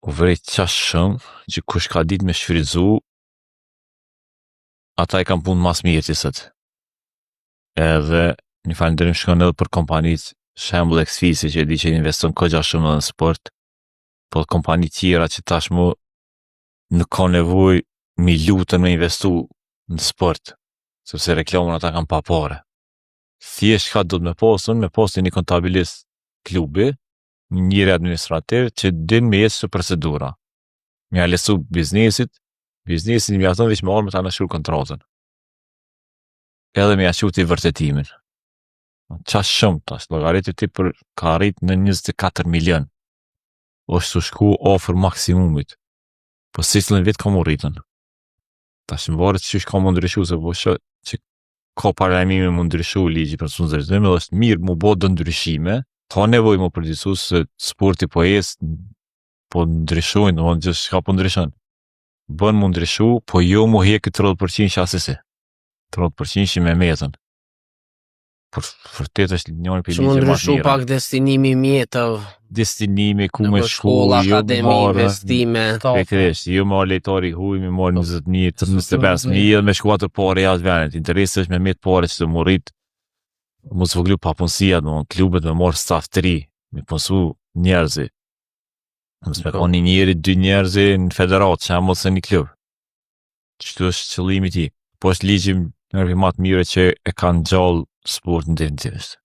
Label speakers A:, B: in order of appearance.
A: ku vrej qash shumë, që kush ka ditë me shfrytzu, ata i kam punë mas mirë që sët. Edhe një falënderim shkon edhe për kompanitë, shembull Xfisi që e di që investon kogja shumë edhe në sport, po kompani tjera që tashmu nuk ka nevojë mi lutën me investu në sport, sepse reklamën ata kanë pa pare. Thjesht ka do të me posin një kontabilist klubi, njëri administrativ që din me jetë së procedura. Me alesu biznesin me aton veç me armë të anashur kontratën. Edhe me ashut i vërtetimin. Qash shumë tash, llogaritë ti për ka arrit në 24 milion. Është shku ofër maksimumit. Po si cilën vit ka mu rritën. Tash më varet që ka mu ndryshu, se po shë që ka paralajmime mu ndryshu ligji për të ndryshim, edhe është mirë mu bo dë ndryshime, ka nevojë mu përgjithsu se sporti po po ndryshojnë, do të gjithë shka po ndryshon. Bën mu ndryshu, po jo mu hekë 30% që asisi. 30% që me metën. Për vërtet është njëri për ligje më të mira.
B: Që ndryshu pak destinimi mjetëv.
A: Destinimi ku me shku,
B: akademi, investime.
A: Jo me lejtari huj, me marë 20.000, 25.000, me shku atë pare jashtë venit. Interesi është me metë pare që të morit, mu të vëglu pa punësia, në klubet me marë staf të ri, me punësu njerëzi. Mësë me ka një njeri, 2 njerëzi në federat, që amë se një klub. Qëtu është qëllimi ti. Po është ligjim nërvi matë mire që e kanë gjallë sport në definitivisht.